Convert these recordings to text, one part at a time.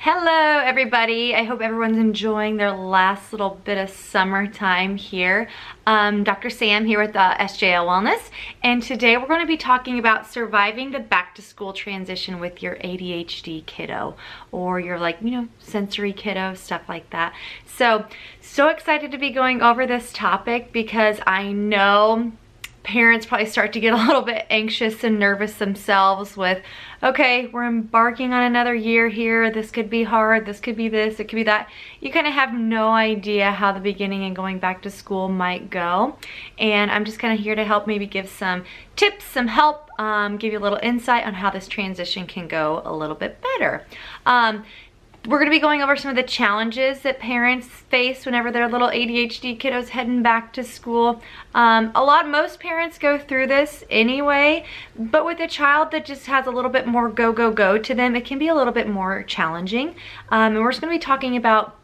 Hello everybody, I hope everyone's enjoying their last little bit of summertime here. Dr. Sam here with SJL Wellness, and today we're going to be talking about surviving the back to school transition with your ADHD kiddo or your sensory kiddo, stuff like that. So excited to be going over this topic because I know parents probably start to get a little bit anxious and nervous themselves with, okay, we're embarking on another year here. This could be hard. This could be this. It could be that. You kind of have no idea how the beginning and going back to school might go. And I'm just kind of here to help maybe give some tips, some help, give you a little insight on how this transition can go a little bit better. We're going to be going over some of the challenges that parents face whenever their little ADHD kiddos heading back to school. Most parents go through this anyway, but with a child that just has a little bit more go to them, it can be a little bit more challenging. And we're just going to be talking about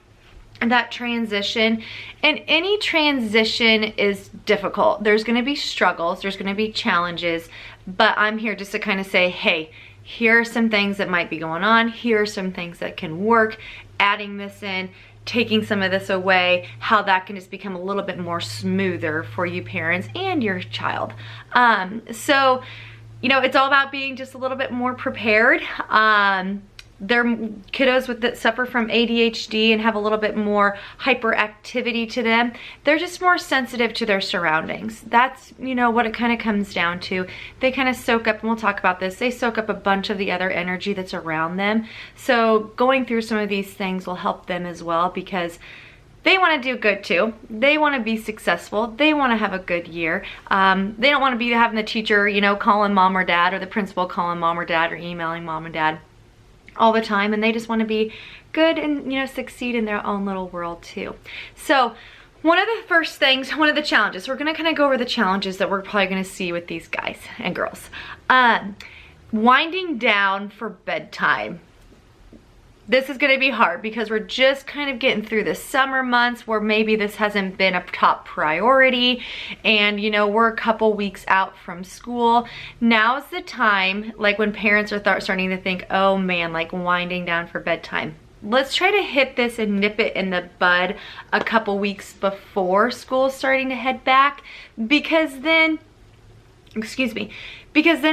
that transition, and any transition is difficult. There's going to be struggles, there's going to be challenges, but I'm here just to kind of say, hey, here are some things that might be going on. Here are some things that can work. Adding this in, taking some of this away, how that can just become a little bit more smoother for you parents and your child. It's all about being just a little bit more prepared. They're kiddos that suffer from ADHD and have a little bit more hyperactivity to them. They're just more sensitive to their surroundings. That's, what it kind of comes down to. They kind of soak up, and we'll talk about this, they soak up a bunch of the other energy that's around them. So going through some of these things will help them as well because they want to do good too. They want to be successful. They want to have a good year. They don't want to be having the teacher, calling mom or dad, or the principal calling mom or dad, or emailing mom and dad all the time, and they just want to be good and succeed in their own little world too. So one of the challenges, we're going to kind of go over the challenges that we're probably going to see with these guys and girls. Winding down for bedtime. This is going to be hard because we're just kind of getting through the summer months where maybe this hasn't been a top priority, and we're a couple weeks out from school. Now's the time, when parents are starting to think, oh man, winding down for bedtime. Let's try to hit this and nip it in the bud a couple weeks before school's starting to head back, because then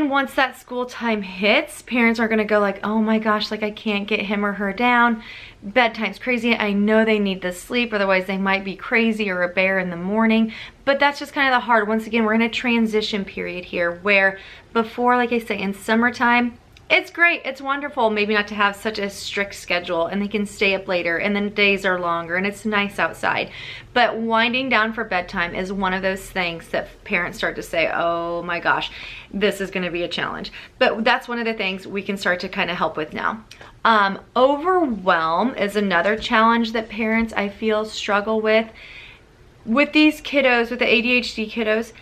once that school time hits, parents are going to go oh my gosh, I can't get him or her down. Bedtime's crazy. I know they need the sleep, otherwise they might be crazy or a bear in the morning. But that's just kind of the hard. Once again, we're in a transition period here where before, like I say, in summertime, it's great, it's wonderful maybe not to have such a strict schedule, and they can stay up later and then days are longer and it's nice outside. But winding down for bedtime is one of those things that parents start to say, oh my gosh, this is going to be a challenge. But that's one of the things we can start to kind of help with now. Overwhelm is another challenge that parents, I feel, struggle with these kiddos, with the ADHD kiddos.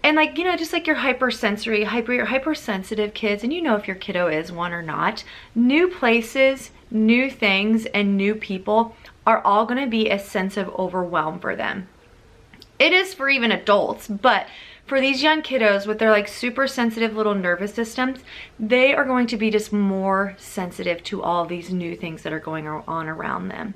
And just your hypersensory, hypersensitive kids, and if your kiddo is one or not, new places, new things, and new people are all going to be a sense of overwhelm for them. It is for even adults, but for these young kiddos with their super sensitive little nervous systems, they are going to be just more sensitive to all these new things that are going on around them.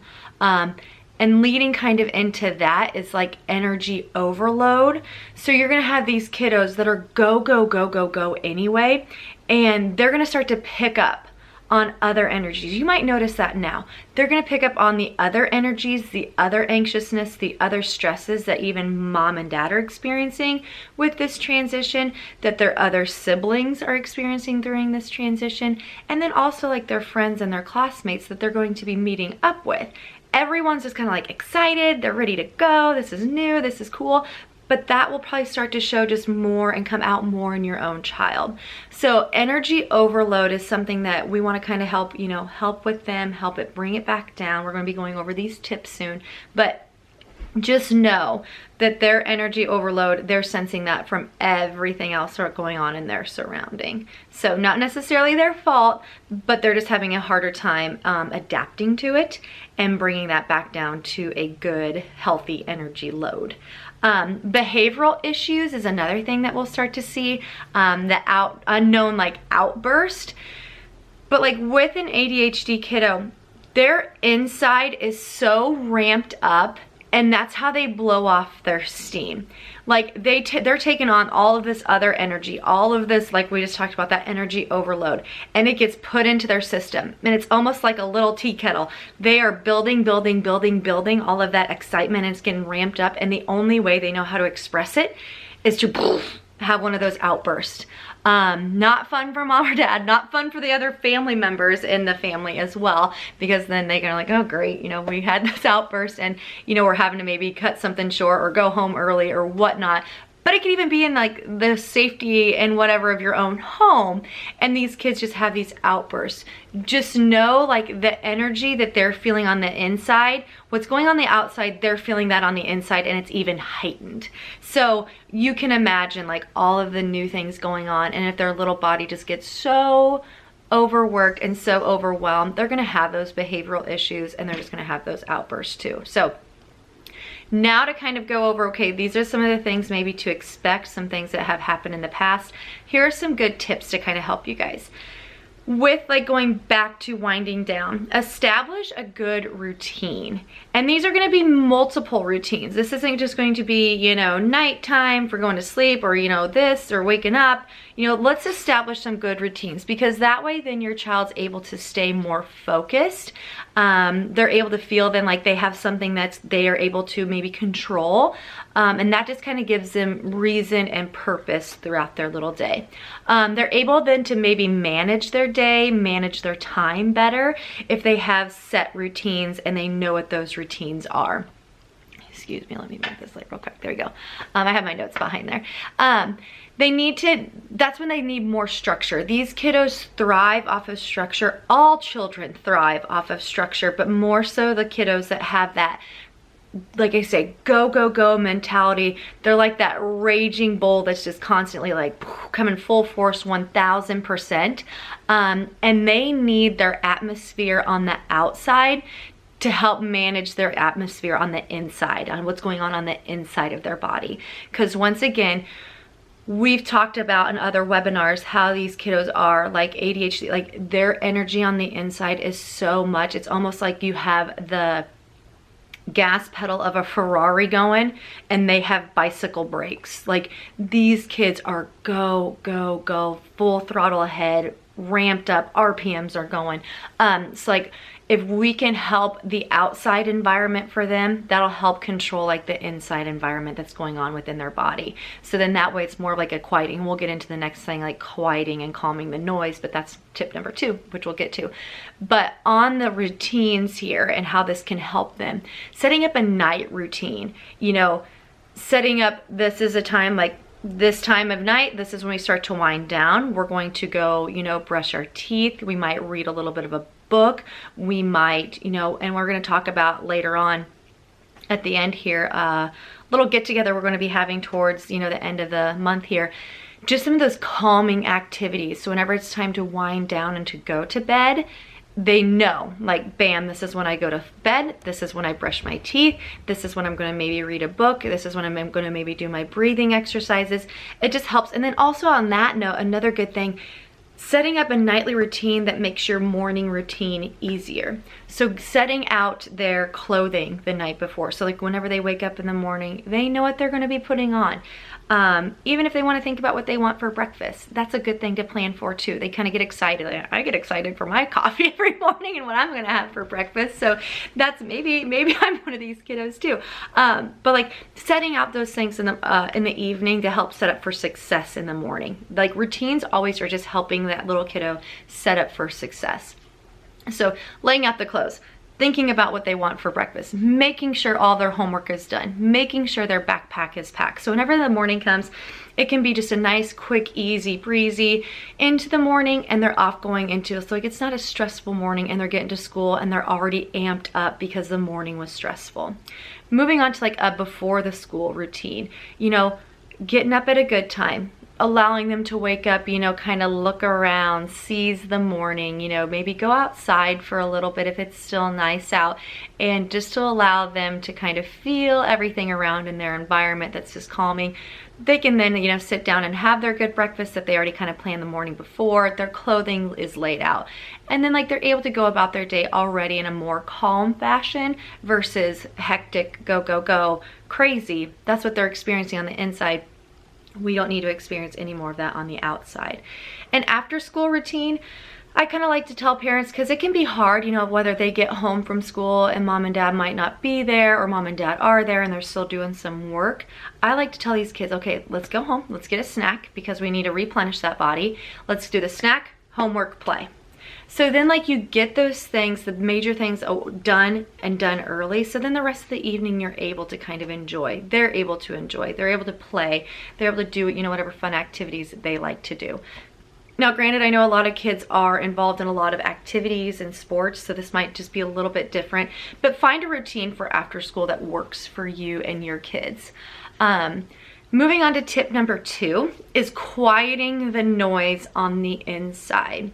And leading kind of into that is energy overload. So you're gonna have these kiddos that are go anyway, and they're gonna start to pick up on other energies. You might notice that now. They're gonna pick up on the other energies, the other anxiousness, the other stresses that even mom and dad are experiencing with this transition, that their other siblings are experiencing during this transition, and then also their friends and their classmates that they're going to be meeting up with. Everyone's just kind of excited, they're ready to go, this is new, this is cool, but that will probably start to show just more and come out more in your own child. So energy overload is something that we want to kind of help, help with them, help it bring it back down. We're going to be going over these tips soon, but just know that their energy overload, they're sensing that from everything else going on in their surrounding. So not necessarily their fault, but they're just having a harder time adapting to it and bringing that back down to a good, healthy energy load. Behavioral issues is another thing that we'll start to see, unknown outburst. But with an ADHD kiddo, their inside is so ramped up, and that's how they blow off their steam. Like they're taking on all of this other energy, all of this, like we just talked about, that energy overload, and it gets put into their system. And it's almost like a little tea kettle. They are building all of that excitement, and it's getting ramped up. And the only way they know how to express it is to have one of those outbursts. Not fun for mom or dad, not fun for the other family members in the family as well, because then they're gonna like, oh great, you know, we had this outburst and, you know, we're having to maybe cut something short or go home early or whatnot. But it can even be in like the safety and whatever of your own home, and these kids just have these outbursts. Just know, like, the energy that they're feeling on the inside, what's going on the outside, they're feeling that on the inside, and it's even heightened. So you can imagine like all of the new things going on, and if their little body just gets so overworked and so overwhelmed, they're gonna have those behavioral issues, and they're just gonna have those outbursts too. So now to kind of go over, okay, these are some of the things maybe to expect, some things that have happened in the past. Here are some good tips to kind of help you guys. With like going back to winding down, establish a good routine. And these are going to be multiple routines. This isn't just going to be, you know, nighttime for going to sleep, or, you know, this or waking up. You know, let's establish some good routines, because that way then your child's able to stay more focused. They're able to feel then like they have something that they are able to maybe control. And that just kind of gives them reason and purpose throughout their little day. They're able then to maybe manage their day, manage their time better if they have set routines and they know what those routines are. Excuse me, let me move this light real quick. There we go. I have my notes behind there. That's when they need more structure. These kiddos thrive off of structure. All children thrive off of structure, but more so the kiddos that have that, like I say, go, go, go mentality. They're like that raging bull that's just constantly like coming full force 1000%. And they need their atmosphere on the outside to help manage their atmosphere on the inside, on what's going on the inside of their body. Because once again, we've talked about in other webinars how these kiddos are like ADHD, like their energy on the inside is so much. It's almost like you have the gas pedal of a Ferrari going and they have bicycle brakes. Like these kids are go, go, go, full throttle ahead, ramped up, RPMs are going. It's like if we can help the outside environment for them, that'll help control like the inside environment that's going on within their body. So then that way it's more like a quieting. We'll get into the next thing, like quieting and calming the noise, but that's tip number 2, which we'll get to. But on the routines here and how this can help them, setting up a night routine, you know, setting up, this is a time like this time of night, this is when we start to wind down. We're going to go, you know, brush our teeth. We might read a little bit of a book. We might, you know, and we're going to talk about later on at the end here, little get together we're going to be having towards, you know, the end of the month here. Just some of those calming activities. So whenever it's time to wind down and to go to bed, they know, like, bam, this is when I go to bed, this is when I brush my teeth, this is when I'm going to maybe read a book, this is when I'm going to maybe do my breathing exercises. It just helps. And then also on that note, another good thing, setting up a nightly routine that makes your morning routine easier. So setting out their clothing the night before. So like whenever they wake up in the morning, they know what they're going to be putting on. Even if they want to think about what they want for breakfast, that's a good thing to plan for too. They kind of get excited. I get excited for my coffee every morning and what I'm going to have for breakfast. So that's maybe I'm one of these kiddos too. But like setting out those things in the evening to help set up for success in the morning. Like routines always are just helping that little kiddo set up for success. So laying out the clothes, thinking about what they want for breakfast, making sure all their homework is done, making sure their backpack is packed. So whenever the morning comes, it can be just a nice, quick, easy, breezy into the morning, and they're off going into it. So like it's not a stressful morning and they're getting to school and they're already amped up because the morning was stressful. Moving on to like a before the school routine, you know, getting up at a good time, allowing them to wake up, you know, kind of look around, seize the morning, you know, maybe go outside for a little bit if it's still nice out, and just to allow them to kind of feel everything around in their environment that's just calming. they can then, you know, sit down and have their good breakfast that they already kind of planned the morning before. Their clothing is laid out. And then like they're able to go about their day already in a more calm fashion versus hectic, go, go, go, crazy. That's what they're experiencing on the inside. We don't need to experience any more of that on the outside. And after school routine, I kind of like to tell parents, because it can be hard, you know, whether they get home from school and mom and dad might not be there, or mom and dad are there and they're still doing some work. I like to tell these kids, okay, let's go home, let's get a snack because we need to replenish that body. Let's do the snack, homework, play. So then like you get those things, the major things done and done early. So then the rest of the evening you're able to kind of enjoy. They're able to enjoy, they're able to play, they're able to do, you know, whatever fun activities they like to do. Now, granted, I know a lot of kids are involved in a lot of activities and sports, so this might just be a little bit different, but find a routine for after school that works for you and your kids. Moving on to tip number 2 is quieting the noise on the inside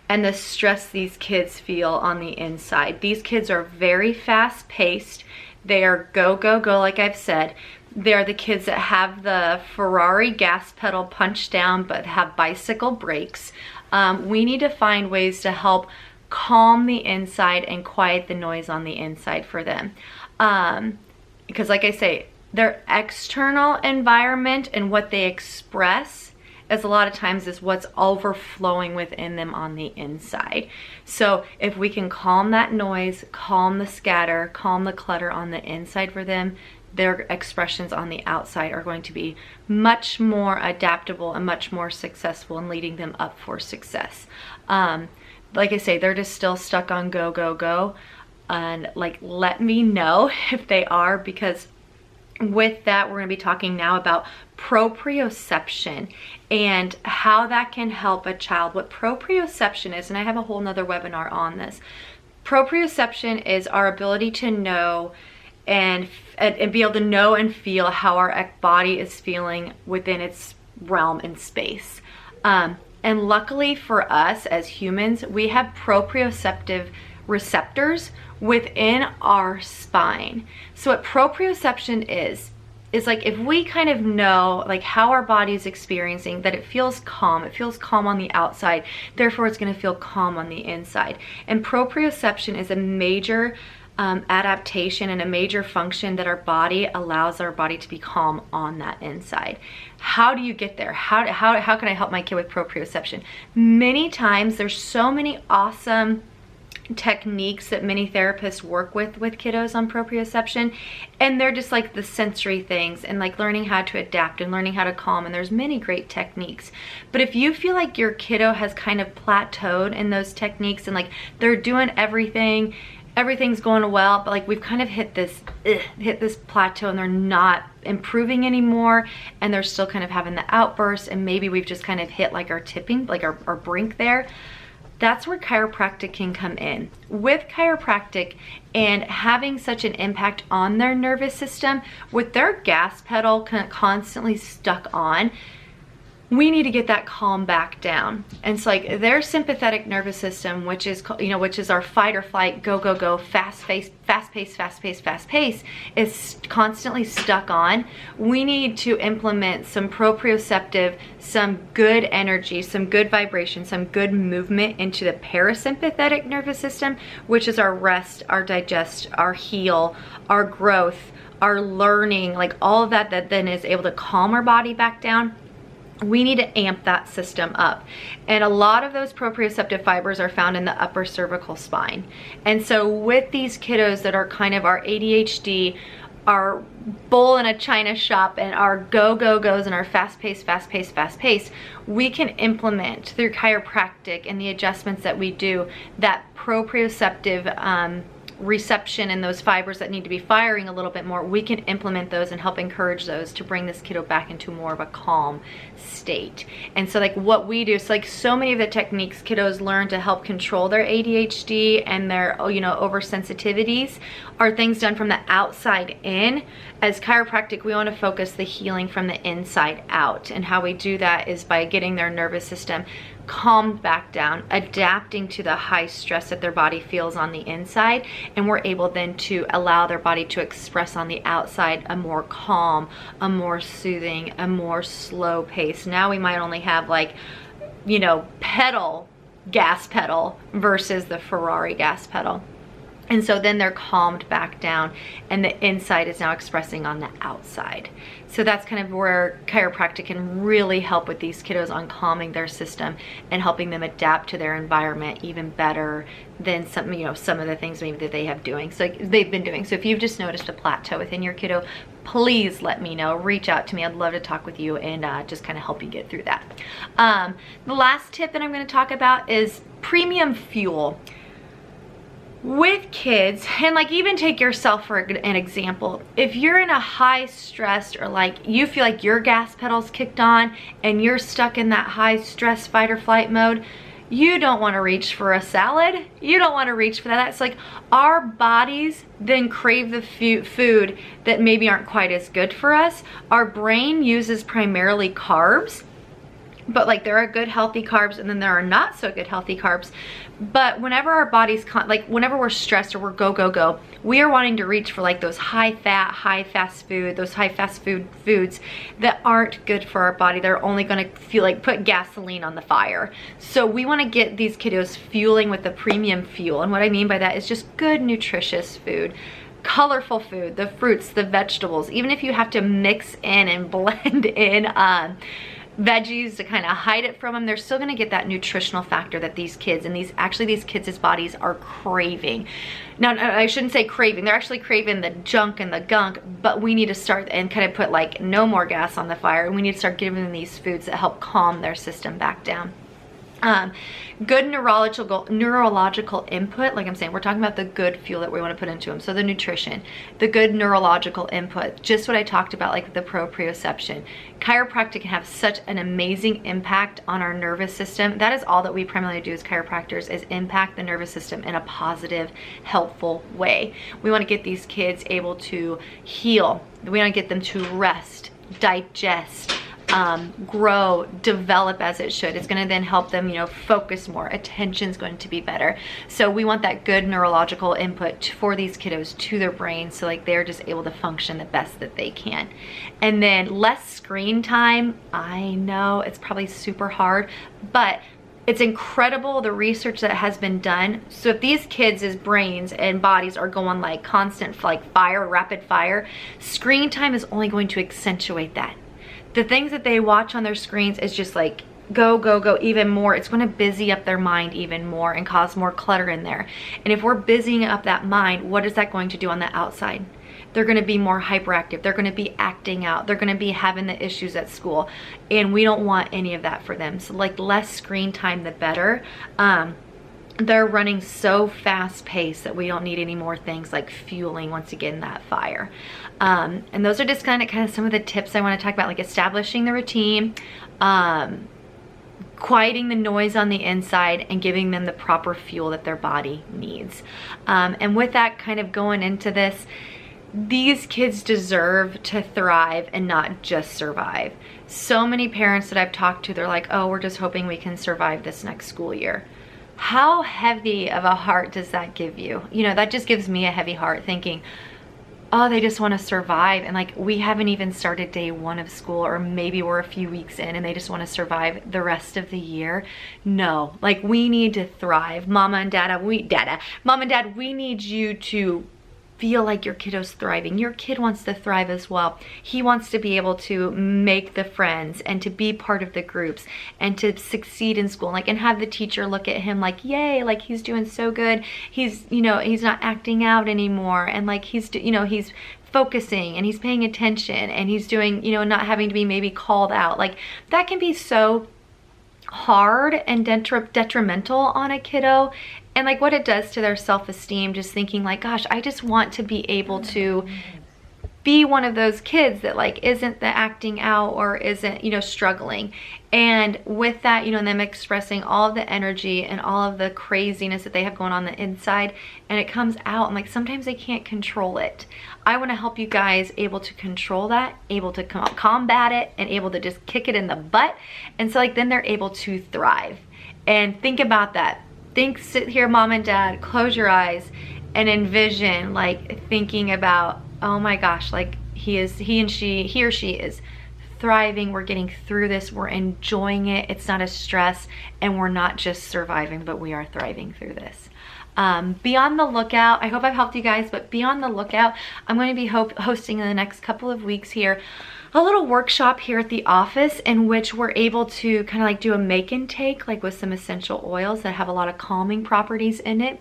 and the stress these kids feel on the inside. These kids are very fast paced. They are go, go, go, like I've said. They're the kids that have the Ferrari gas pedal punched down but have bicycle brakes. We need to find ways to help calm the inside and quiet the noise on the inside for them. Because like I say, their external environment and what they express is a lot of times is what's overflowing within them on the inside. So if we can calm that noise, calm the scatter, calm the clutter on the inside for them, their expressions on the outside are going to be much more adaptable and much more successful in leading them up for success. Like I say, they're just still stuck on go, go, go. And like, let me know if they are, because with that, we're going to be talking now about proprioception and how that can help a child. What proprioception is, and I have a whole nother webinar on this. Proprioception is our ability to know and be able to know and feel how our body is feeling within its realm and space. And luckily for us as humans, we have proprioceptive receptors within our spine. So what proprioception is like if we kind of know like how our body is experiencing, that it feels calm on the outside, therefore it's going to feel calm on the inside. And proprioception is a major adaptation and a major function that our body allows our body to be calm on that inside. How do you get there? How can I help my kid with proprioception? Many times there's so many awesome techniques that many therapists work with kiddos on proprioception, and they're just like the sensory things and like learning how to adapt and learning how to calm, and there's many great techniques. But if you feel like your kiddo has kind of plateaued in those techniques and like they're doing everything's going well, but like we've kind of hit this plateau and they're not improving anymore, and they're still kind of having the outbursts, and maybe we've just kind of hit like our tipping, like our brink there, that's where chiropractic can come in. With chiropractic and having such an impact on their nervous system, with their gas pedal constantly stuck on, we need to get that calm back down. And so like their sympathetic nervous system, which is, you know, which is our fight or flight, go, go, go, fast pace, is constantly stuck on. We need to implement some proprioceptive, some good energy, some good vibration, some good movement into the parasympathetic nervous system, which is our rest, our digest, our heal, our growth, our learning, like all of that then is able to calm our body back down. We need to amp that system up. And a lot of those proprioceptive fibers are found in the upper cervical spine. And so with these kiddos that are kind of our ADHD, our bull in a china shop, and our go-go-goes and our fast-paced, we can implement through chiropractic and the adjustments that we do that proprioceptive reception and those fibers that need to be firing a little bit more. We can implement those and help encourage those to bring this kiddo back into more of a calm state. And so like what we do, so like so many of the techniques kiddos learn to help control their ADHD and their, you know, oversensitivities are things done from the outside in. As chiropractic, we want to focus the healing from the inside out, and how we do that is by getting their nervous system calmed back down, adapting to the high stress that their body feels on the inside, and we're able then to allow their body to express on the outside a more calm, a more soothing, a more slow pace. Now we might only have like, you know, gas pedal versus the Ferrari gas pedal. And so then they're calmed back down, and the inside is now expressing on the outside. So that's kind of where chiropractic can really help with these kiddos on calming their system and helping them adapt to their environment even better than some, you know, some of the things maybe that they've been doing. So if you've just noticed a plateau within your kiddo, please let me know. Reach out to me. I'd love to talk with you and just kind of help you get through that. The last tip that I'm going to talk about is premium fuel. With kids, and like even take yourself for an example, if you're in a high stressed or like you feel like your gas pedal's kicked on and you're stuck in that high stress fight or flight mode, you don't want to reach for a salad. You don't want to reach for that. It's like our bodies then crave the food that maybe aren't quite as good for us. Our brain uses primarily carbs, but like there are good healthy carbs and then there are not so good healthy carbs. But whenever our bodies, like whenever we're stressed or we're go, we are wanting to reach for like those high fat, high fast food, those high fast food foods that aren't good for our body. They're only gonna feel like put gasoline on the fire. So we wanna get these kiddos fueling with the premium fuel. And what I mean by that is just good, nutritious food. Colorful food, the fruits, the vegetables, even if you have to mix in and blend in veggies to kind of hide it from them, they're still going to get that nutritional factor that these kids and these kids' bodies are craving. Now, I shouldn't say craving, they're actually craving the junk and the gunk, but we need to start and kind of put like no more gas on the fire, and we need to start giving them these foods that help calm their system back down. Good neurological input, like I'm saying, we're talking about the good fuel that we want to put into them. So the nutrition, the good neurological input, just what I talked about, like the proprioception. Chiropractic can have such an amazing impact on our nervous system. That is all that we primarily do as chiropractors, is impact the nervous system in a positive, helpful way. We want to get these kids able to heal. We want to get them to rest, digest, grow, develop as it should. It's going to then help them, you know, focus more. Attention's going to be better. So we want that good neurological input for these kiddos to their brains, so like they're just able to function the best that they can. And then less screen time. I know it's probably super hard, but it's incredible the research that has been done. So if these kids' brains and bodies are going like constant, like fire, rapid fire, screen time is only going to accentuate that. The things that they watch on their screens is just like go even more. It's going to busy up their mind even more and cause more clutter in there. And if we're busying up that mind, what is that going to do on the outside? They're going to be more hyperactive. They're going to be acting out. They're going to be having the issues at school. And we don't want any of that for them. So like less screen time, the better. They're running so fast paced that we don't need any more things like fueling once again that fire. And those are just kind of some of the tips I want to talk about, like establishing the routine, quieting the noise on the inside, and giving them the proper fuel that their body needs. And with that, kind of going into this, these kids deserve to thrive and not just survive. So many parents that I've talked to, they're like, oh, we're just hoping we can survive this next school year. How heavy of a heart does that give you? You know, that just gives me a heavy heart thinking, oh, they just want to survive. And like, we haven't even started day one of school, or maybe we're a few weeks in and they just want to survive the rest of the year. No, like we need to thrive. Mom and dad, we need you to feel like your kiddo's thriving. Your kid wants to thrive as well. He wants to be able to make the friends and to be part of the groups and to succeed in school, like, and have the teacher look at him like, yay, like he's doing so good. He's, you know, he's not acting out anymore, and like he's, you know, he's focusing and he's paying attention and he's doing, you know, not having to be maybe called out. Like that can be so hard and detrimental on a kiddo, and like what it does to their self-esteem, just thinking like, gosh, I just want to be able to be one of those kids that like isn't the acting out or isn't, you know, struggling. And with that, you know, them expressing all of the energy and all of the craziness that they have going on the inside, and it comes out, and like sometimes they can't control it. I want to help you guys able to control that, able to combat it, and able to just kick it in the butt. And so like then they're able to thrive. And think about that. Sit here, mom and dad, close your eyes and envision like thinking about, oh my gosh, like he or she is thriving. We're getting through this. We're enjoying it. It's not a stress, and we're not just surviving, but we are thriving through this. Be on the lookout. I hope I've helped you guys, but be on the lookout. I'm going to be hosting in the next couple of weeks here a little workshop here at the office in which we're able to kind of like do a make and take, like with some essential oils that have a lot of calming properties in it.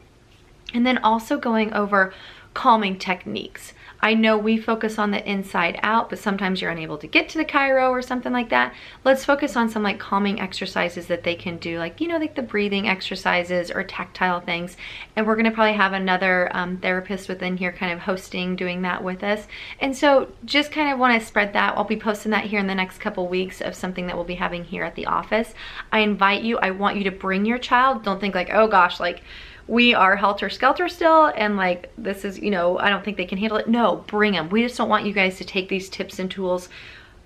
And then also going over calming techniques. I know we focus on the inside out, but sometimes you're unable to get to the chiro or something like that. Let's focus on some like calming exercises that they can do, like, you know, like the breathing exercises or tactile things. And we're gonna probably have another therapist within here kind of hosting, doing that with us. And so just kind of wanna spread that. I'll be posting that here in the next couple weeks of something that we'll be having here at the office. I invite you, I want you to bring your child. Don't think like, oh gosh, like, we are helter-skelter still, and like this is, you know, I don't think they can handle it. No, bring them. We just don't want you guys to take these tips and tools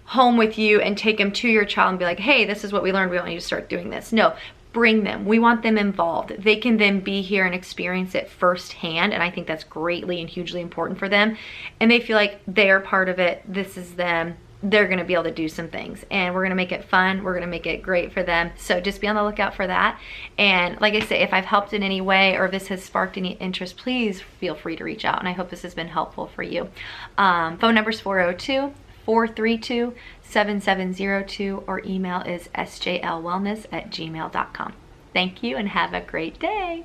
home with you and take them to your child and be like, hey, this is what we learned, we want you to start doing this. No, bring them. We want them involved. They can then be here and experience it firsthand, and I think that's greatly and hugely important for them. And they feel like they are part of it. This is them. They're gonna be able to do some things, and we're gonna make it fun. We're gonna make it great for them. So just be on the lookout for that. And like I say, if I've helped in any way or if this has sparked any interest, please feel free to reach out. And I hope this has been helpful for you. Phone number is 402-432-7702, or email is sjlwellness@gmail.com. Thank you and have a great day.